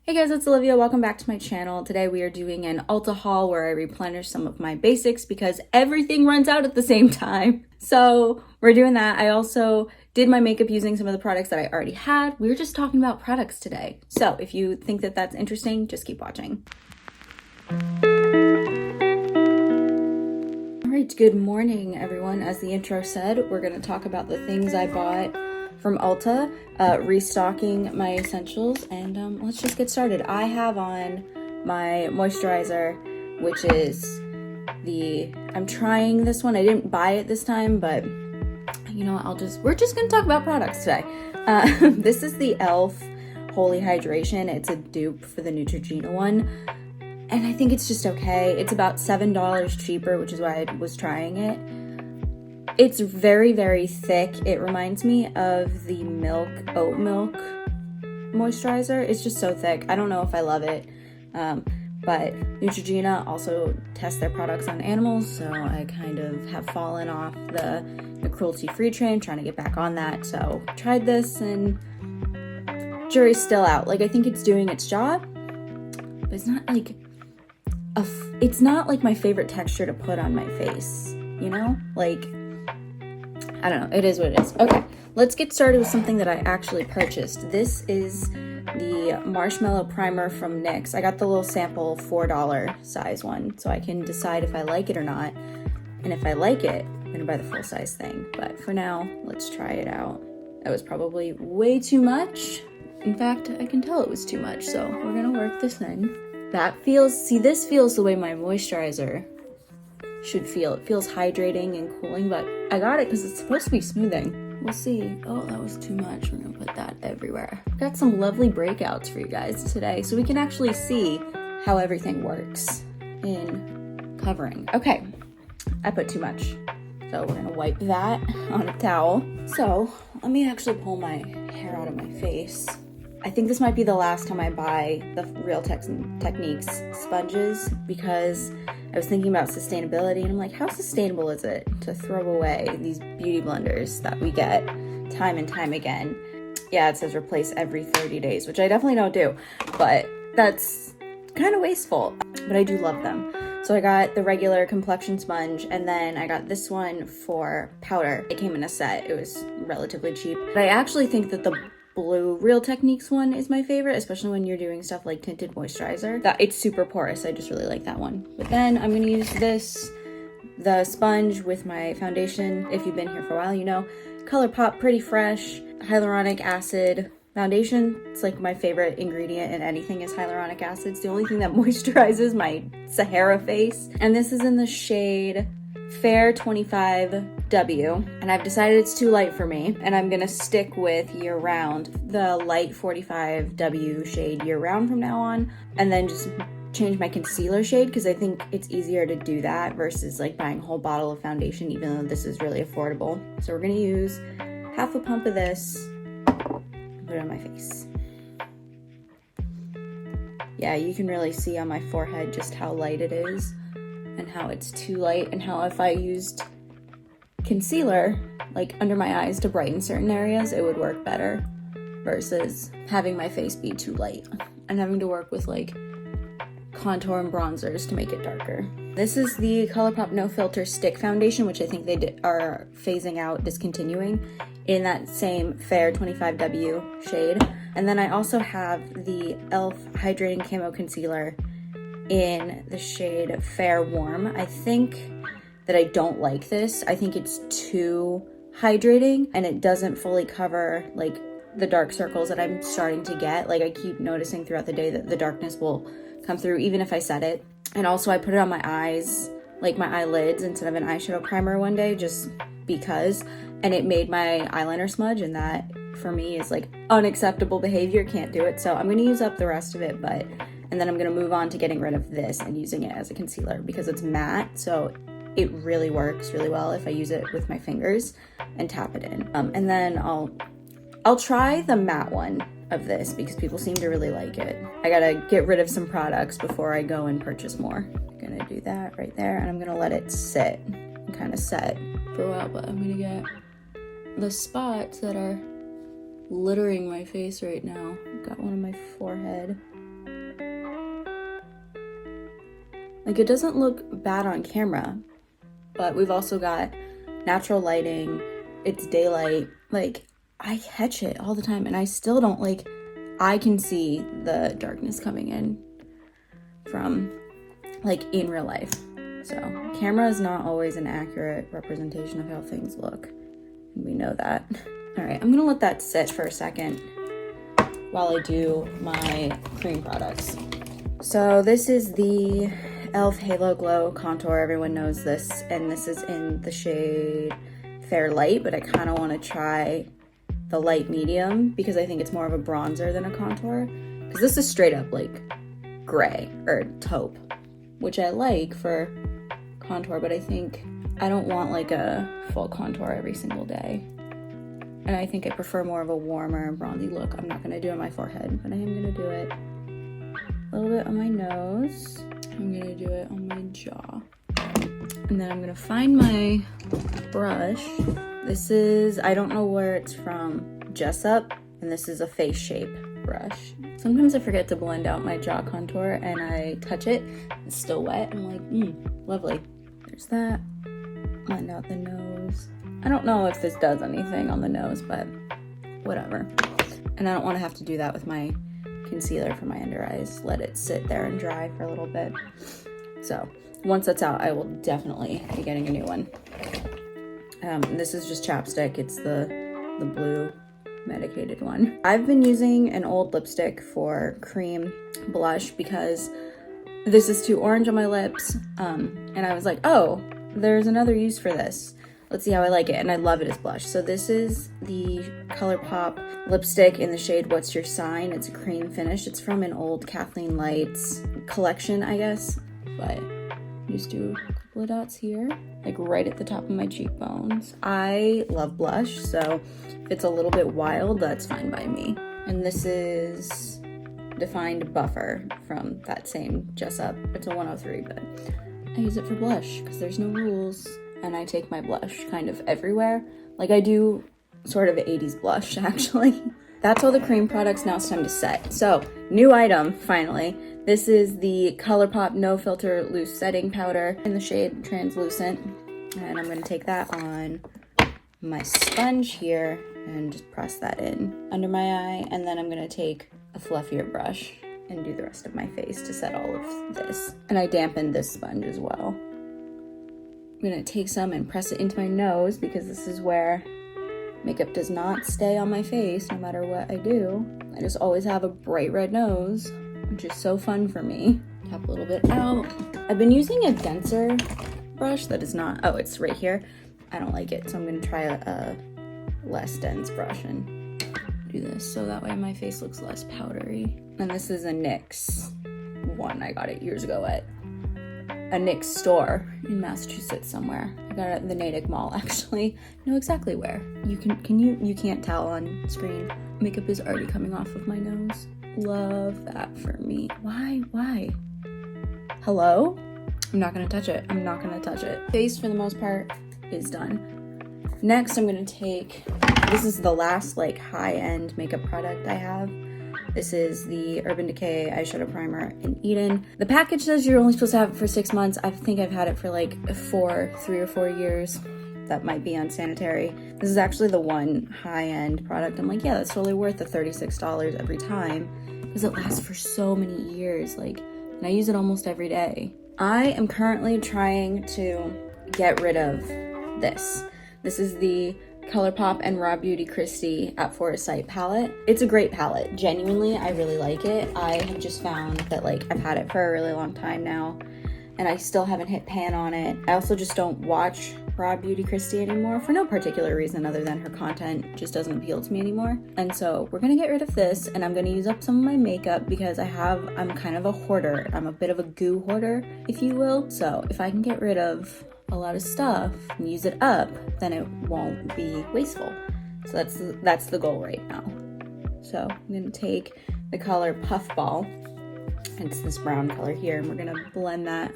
Hey guys, it's Olivia. Welcome back to my channel. Today we are doing an Ulta haul where I replenish some of my basics because everything runs out at the same time. So we're doing that. I also did my makeup using some of the products that I already had. We were just talking about products today. So if you think that that's interesting, just keep watching. All right, good morning everyone. As the intro said, we're gonna talk about the things I bought from Ulta, restocking my essentials, and let's just get started. I have on my moisturizer, which is I'm trying this one. I didn't buy it this time, but you know, we're just gonna talk about products today. This is the e.l.f. Holy Hydration. It's a dupe for the Neutrogena one, and I think it's just okay. It's about $7 cheaper, which is why I was trying it. It's very, very thick. It reminds me of the oat milk moisturizer. It's just so thick. I don't know if I love it, but Neutrogena also tests their products on animals, so I kind of have fallen off the cruelty-free train, trying to get back on that. So tried this, and jury's still out. Like, I think it's doing its job, but it's not like it's not like my favorite texture to put on my face, you know? Like, I don't know, it is what it is. Okay, let's get started with something that I actually purchased. This is the Marshmallow Primer from NYX. I got the little sample $4 size one, so I can decide if I like it or not. And if I like it, I'm gonna buy the full size thing. But for now, let's try it out. That was probably way too much. In fact, I can tell it was too much, so we're gonna work this in. This feels the way my moisturizer should feel. It feels hydrating and cooling, but I got it because it's supposed to be smoothing. We'll see. Oh, that was too much. We're gonna put that everywhere. Got some lovely breakouts for you guys today, so we can actually see how everything works in covering. Okay, I put too much, so we're gonna wipe that on a towel. So let me actually pull my hair out of my face. I think this might be the last time I buy the Real Techniques sponges, because I was thinking about sustainability, and I'm like, how sustainable is it to throw away these beauty blenders that we get time and time again? Yeah, it says replace every 30 days, which I definitely don't do, but that's kind of wasteful, but I do love them. So I got the regular complexion sponge, and then I got this one for powder. It came in a set. It was relatively cheap, but I actually think that the blue Real Techniques one is my favorite, especially when you're doing stuff like tinted moisturizer. It's super porous. I just really like that one. But then I'm gonna use the sponge with my foundation. If you've been here for a while, you know, ColourPop Pretty Fresh hyaluronic acid foundation. It's like my favorite ingredient in anything is hyaluronic acid. It's the only thing that moisturizes my Sahara face. And this is in the shade Fair 25W, and I've decided it's too light for me, and I'm gonna stick with Year Round, the light 45W shade Year Round from now on, and then just change my concealer shade, because I think it's easier to do that versus like buying a whole bottle of foundation, even though this is really affordable. So we're gonna use half a pump of this and put it on my face. Yeah, you can really see on my forehead just how light it is, and how it's too light, and how if I used concealer like under my eyes to brighten certain areas, it would work better versus having my face be too light and having to work with like contour and bronzers to make it darker. This is the ColourPop No Filter Stick Foundation, which I think they are phasing out, discontinuing, in that same Fair 25W shade. And then I also have the e.l.f. Hydrating Camo Concealer in the shade Fair Warm. I think that I don't like this. I think it's too hydrating, and it doesn't fully cover like the dark circles that I'm starting to get. Like, I keep noticing throughout the day that the darkness will come through even if I set it. And also I put it on my eyes, like my eyelids, instead of an eyeshadow primer one day, just because, and it made my eyeliner smudge, and that for me is like unacceptable behavior. Can't do it. So I'm gonna use up the rest of it, and then I'm gonna move on to getting rid of this and using it as a concealer because it's matte, so it really works really well if I use it with my fingers and tap it in. And then I'll try the matte one of this because people seem to really like it. I gotta get rid of some products before I go and purchase more. I'm gonna do that right there, and I'm gonna let it sit and kind of set for a while, but I'm gonna get the spots that are littering my face right now. Got one on my forehead, Like, it doesn't look bad on camera, but we've also got natural lighting. It's daylight. Like, I catch it all the time, and I still don't, like, I can see the darkness coming in from, like, in real life. So camera is not always an accurate representation of how things look. We know that. All right, I'm gonna let that sit for a second while I do my cream products. So this is the e.l.f. Halo Glow Contour. Everyone knows this, and this is in the shade Fair Light, but I kind of want to try the light medium because I think it's more of a bronzer than a contour. Because this is straight up like gray or taupe, which I like for contour, but I think I don't want like a full contour every single day. And I think I prefer more of a warmer bronzy look. I'm not gonna do it on my forehead, but I am gonna do it a little bit on my nose. I'm gonna do it on my jaw. And then I'm gonna find my brush. This is, I don't know where it's from, Jessup, and this is a face shape brush. Sometimes I forget to blend out my jaw contour and I touch it, it's still wet. I'm like, lovely. There's that. Blend out the nose. I don't know if this does anything on the nose, but whatever. And I don't want to have to do that with my concealer for my under eyes. Let it sit there and dry for a little bit. So once that's out, I will definitely be getting a new one. This is just chapstick. It's the blue medicated one. I've been using an old lipstick for cream blush because this is too orange on my lips. And I was like, oh, there's another use for this. Let's see how I like it. And I love it as blush. So this is the ColourPop lipstick in the shade What's Your Sign. It's a cream finish. It's from an old Kathleen Lights collection, I guess. But just do a couple of dots here, like right at the top of my cheekbones. I love blush, so if it's a little bit wild, that's fine by me. And this is Defined Buffer from that same Jessup. It's a 103, but I use it for blush because there's no rules. And I take my blush kind of everywhere. Like I do sort of 80s blush, actually. That's all the cream products. Now it's time to set. So, new item, finally. This is the ColourPop No Filter Loose Setting Powder in the shade Translucent. And I'm going to take that on my sponge here and just press that in under my eye. And then I'm going to take a fluffier brush and do the rest of my face to set all of this. And I dampened this sponge as well. I'm going to take some and press it into my nose because this is where makeup does not stay on my face no matter what I do. I just always have a bright red nose, which is so fun for me. Tap a little bit out. I've been using a denser brush that is not, oh, it's right here. I don't like it, so I'm going to try a less dense brush and do this so that way my face looks less powdery. And this is a NYX one. I got it years ago at a NYX store in Massachusetts somewhere. I got it at the Natick Mall, actually. I know exactly where. You can't tell on screen. Makeup is already coming off of my nose. Love that for me. Why? Hello? I'm not gonna touch it. I'm not gonna touch it. Face, for the most part, is done. Next, I'm gonna take, this is the last like high-end makeup product I have. This is the Urban Decay eyeshadow primer in Eden. The package says you're only supposed to have it for 6 months. I think I've had it for like 3 or 4 years. That might be unsanitary. This is actually the one high-end product. I'm like, yeah, that's totally worth the $36 every time because it lasts for so many years. Like, and I use it almost every day. I am currently trying to get rid of this. This is the ColourPop and Raw Beauty Christie at Foresight palette. It's a great palette. Genuinely, I really like it. I have just found that like I've had it for a really long time now and I still haven't hit pan on it. I also just don't watch Raw Beauty Christie anymore for no particular reason other than her content just doesn't appeal to me anymore. And so we're gonna get rid of this and I'm gonna use up some of my makeup because I'm kind of a hoarder. I'm a bit of a goo hoarder, if you will. So if I can get rid of a lot of stuff and use it up, then it won't be wasteful. So that's the goal right now. So I'm gonna take the color Puffball, and it's this brown color here, and we're gonna blend that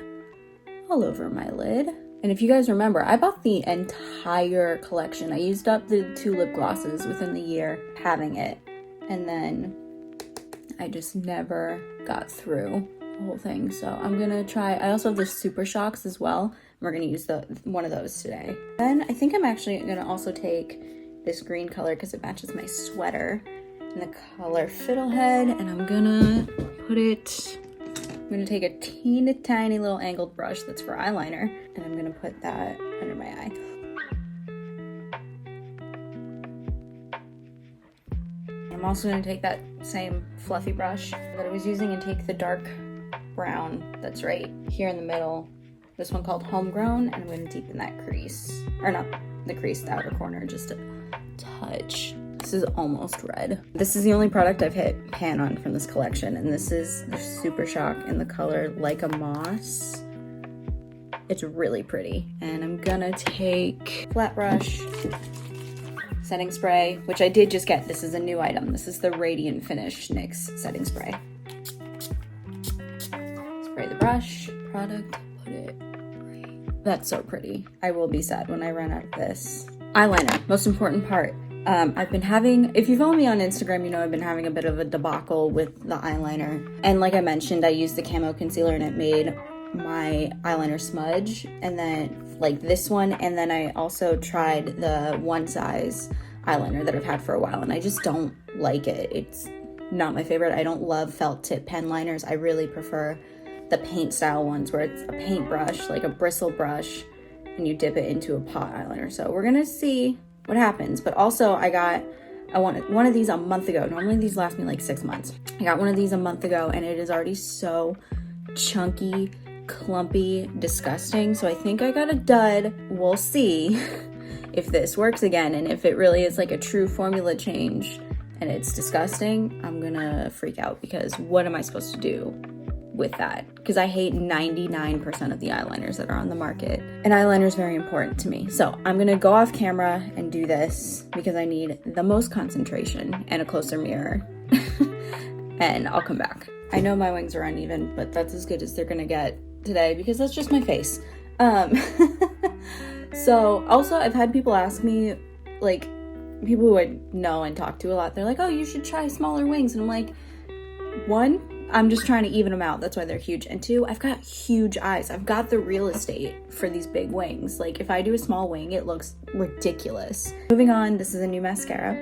all over my lid. And if you guys remember, I bought the entire collection. I used up the 2 lip glosses within the year having it, and then I just never got through whole thing. So I'm gonna try, I also have the Super Shocks as well. We're gonna use one of those today. Then I think I'm actually gonna also take this green color because it matches my sweater in the color Fiddlehead, and I'm gonna take a teeny tiny little angled brush that's for eyeliner, and I'm gonna put that under my eye. I'm also gonna take that same fluffy brush that I was using and take the dark brown that's right here in the middle, this one called Homegrown, and I'm gonna deepen that crease, or not the crease, the outer corner, just a touch. This is almost red. This is the only product I've hit pan on from this collection, and this is the Super Shock in the color Like a Moss. It's really pretty. And I'm gonna take flat brush, setting spray, which I did just get. This is a new item. This is the Radiant Finish NYX setting spray. Spray the brush, product, put it right. That's so pretty. I will be sad when I run out of this. Eyeliner, most important part. I've been having, if you follow me on Instagram, you know I've been having a bit of a debacle with the eyeliner. And like I mentioned, I used the camo concealer and it made my eyeliner smudge, and then like this one, and then I also tried the one size eyeliner that I've had for a while, and I just don't like it. It's not my favorite. I don't love felt tip pen liners. I really prefer the paint style ones where it's a paintbrush, like a bristle brush, and you dip it into a pot eyeliner. So we're gonna see what happens. But also I wanted one of these a month ago. Normally these last me like 6 months. I got one of these a month ago and it is already so chunky, clumpy, disgusting. So I think I got a dud. We'll see if this works again, and if it really is like a true formula change and it's disgusting, I'm gonna freak out, because what am I supposed to do with that? Because I hate 99% of the eyeliners that are on the market, and eyeliner is very important to me. So I'm gonna go off camera and do this because I need the most concentration and a closer mirror. And I'll come back. I know my wings are uneven, but that's as good as they're gonna get today because that's just my face. So also I've had people ask me, like people who I know and talk to a lot, they're like, oh, you should try smaller wings. And I'm like, one, I'm just trying to even them out. That's why they're huge. And two, I've got huge eyes. I've got the real estate for these big wings. Like if I do a small wing, it looks ridiculous. Moving on, this is a new mascara.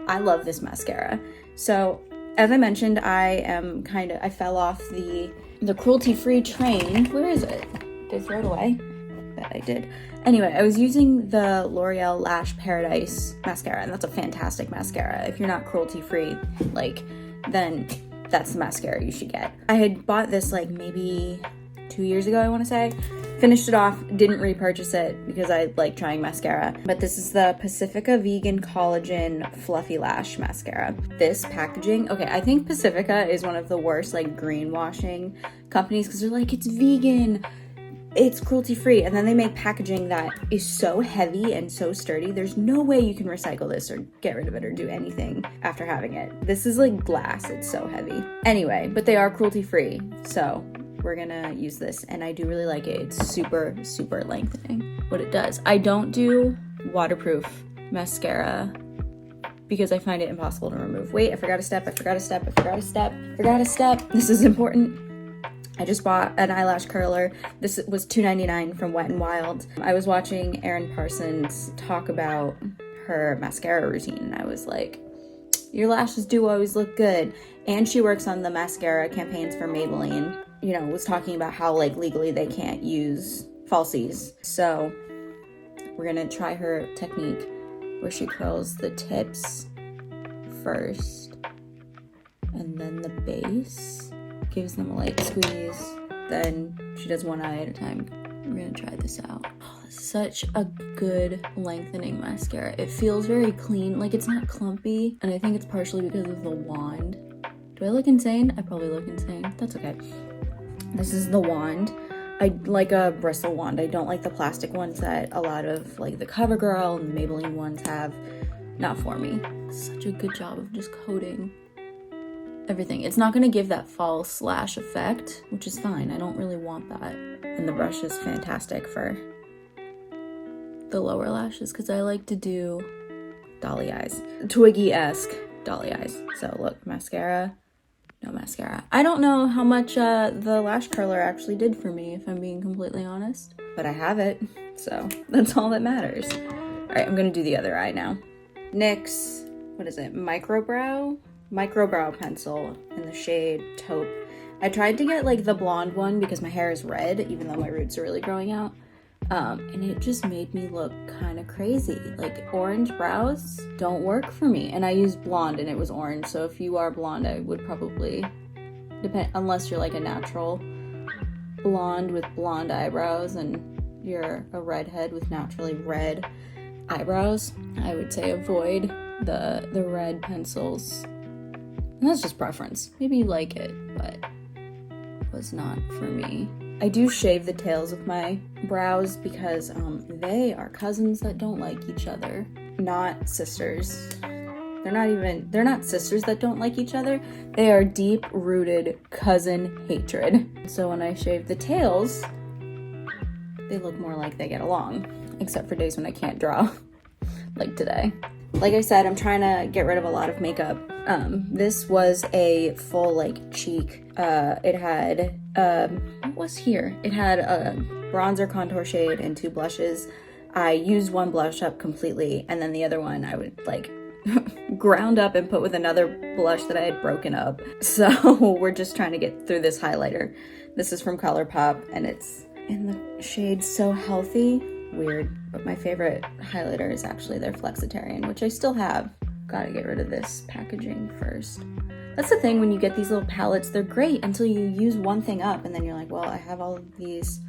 I love this mascara. So as I mentioned, I fell off the cruelty-free train. Where is it? Did I throw it away? That I did. Anyway, I was using the L'Oreal Lash Paradise mascara, and that's a fantastic mascara. If you're not cruelty-free, then that's the mascara you should get. I had bought this like maybe 2 years ago, I want to say. Finished it off, didn't repurchase it because I like trying mascara. But this is the Pacifica Vegan Collagen Fluffy Lash Mascara. This packaging, okay, I think Pacifica is one of the worst like greenwashing companies because they're like, it's vegan, it's cruelty-free, and then they make packaging that is so heavy and so sturdy. There's no way you can recycle this or get rid of it or do anything after having it. This is like glass, it's so heavy. Anyway, but they are cruelty-free, so we're gonna use this, and I do really like it. It's super, super lengthening. What it does, I don't do waterproof mascara because I find it impossible to remove. Wait, I forgot a step. This is important. I just bought an eyelash curler. This was $2.99 from Wet n Wild. I was watching Erin Parsons talk about her mascara routine, and I was like, your lashes do always look good. And she works on the mascara campaigns for Maybelline. You know, was talking about how like legally they can't use falsies. So we're gonna try her technique where she curls the tips first and then the base. Gives them a light squeeze, then she does one eye at a time. We're gonna try this out. Oh, this is such a good lengthening mascara. It feels very clean, like it's not clumpy, and I think it's partially because of the wand. Do I look insane? I probably look insane. That's okay. This is the wand. I like a bristle wand. I don't like the plastic ones that a lot of like the CoverGirl and the Maybelline ones have. Not for me. Such a good job of just coating everything. It's not gonna give that false lash effect, which is fine. I don't really want that. And the brush is fantastic for the lower lashes because I like to do dolly eyes. Twiggy-esque dolly eyes. So look, mascara, no mascara. I don't know how much the lash curler actually did for me, if I'm being completely honest, but I have it, so that's all that matters. All right, I'm gonna do the other eye now. NYX, what is it, microbrow pencil in the shade Taupe. I tried to get like the blonde one because my hair is red, even though my roots are really growing out. And it just made me look kind of crazy. Like, orange brows don't work for me. And I used blonde and it was orange. So if you are blonde, I would probably, unless you're like a natural blonde with blonde eyebrows and you're a redhead with naturally red eyebrows, I would say avoid the red pencils. And that's just preference. Maybe you like it, but it was not for me. I do shave the tails of my brows because they are cousins that don't like each other. Not sisters. They're not sisters that don't like each other. They are deep-rooted cousin hatred. So when I shave the tails, they look more like they get along. Except for days when I can't draw, like today. Like I said, I'm trying to get rid of a lot of makeup. This was a full like cheek. It had, what was here? It had a bronzer contour shade and 2 blushes. I used one blush up completely, and then the other one I would like ground up and put with another blush that I had broken up. So we're just trying to get through this highlighter. This is from ColourPop, and it's in the shade So Healthy. Weird, but my favorite highlighter is actually their Flexitarian, which I still have. Gotta get rid of this packaging first. That's the thing when you get these little palettes, they're great until you use one thing up and then you're like, well, I have all of these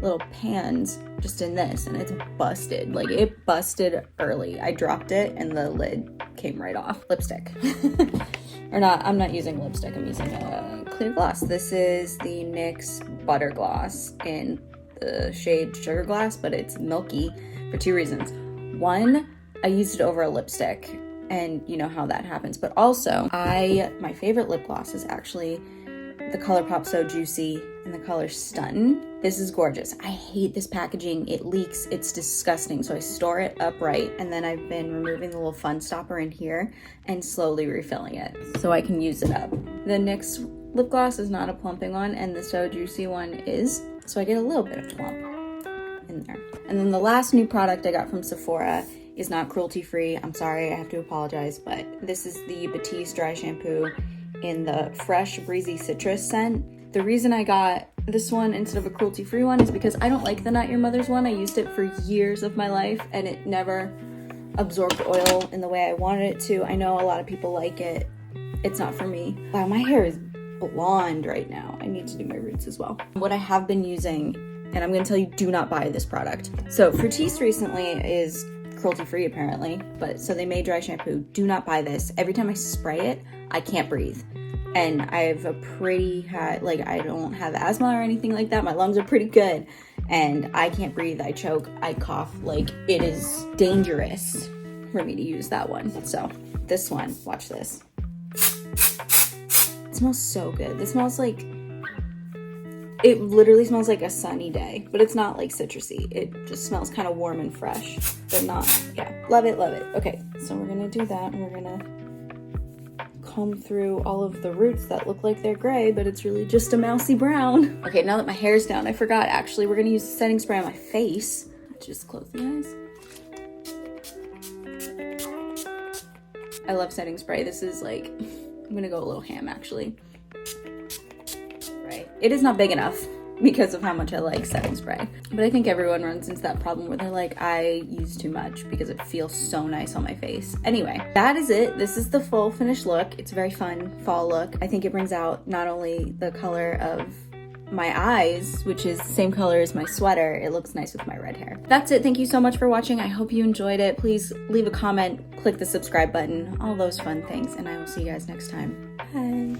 little pans just in this and it's busted. Like, it busted early. I dropped it and the lid came right off. Lipstick. Or not, I'm not using lipstick, I'm using a clear gloss. This is the NYX Butter Gloss in the shade Sugar Glass, but it's milky for 2 reasons. One, I used it over a lipstick, and you know how that happens. But also, my favorite lip gloss is actually the ColourPop So Juicy in the color Stun. This is gorgeous. I hate this packaging. It leaks. It's disgusting. So I store it upright, and then I've been removing the little fun stopper in here and slowly refilling it so I can use it up. The NYX lip gloss is not a plumping one, and the So Juicy one is. So I get a little bit of plump in there. And then the last new product I got from Sephora is not cruelty-free. I'm sorry, I have to apologize, but this is the Batiste Dry Shampoo in the Fresh Breezy Citrus scent. The reason I got this one instead of a cruelty-free one is because I don't like the Not Your Mother's one. I used it for years of my life and it never absorbed oil in the way I wanted it to. I know a lot of people like it. It's not for me. Wow, my hair is blonde right now. I need to do my roots as well. What I have been using, and I'm gonna tell you, do not buy this product. So Fructis recently is cruelty-free apparently, but so they made dry shampoo. Do not buy this. Every time I spray it, I can't breathe. And I have a pretty high, like, I don't have asthma or anything like that. My lungs are pretty good and I can't breathe. I choke, I cough. Like, it is dangerous for me to use that one. So this one, watch this. It smells so good. This smells like, it literally smells like a sunny day, but it's not like citrusy. It just smells kind of warm and fresh, but not, yeah, love it, love it. Okay, so we're gonna do that and we're gonna comb through all of the roots that look like they're gray, but it's really just a mousy brown. Okay, now that my hair's down, I forgot actually, we're gonna use the setting spray on my face. Just close the eyes. I love setting spray. This is like, I'm gonna go a little ham actually. Right. It is not big enough because of how much I like setting spray. But I think everyone runs into that problem where they're like, I use too much because it feels so nice on my face. Anyway, that is it. This is the full finished look. It's a very fun fall look. I think it brings out not only the color of my eyes, which is the same color as my sweater, it looks nice with my red hair. That's it. Thank you so much for watching. I hope you enjoyed it. Please leave a comment, click the subscribe button, all those fun things, and I will see you guys next time. Bye.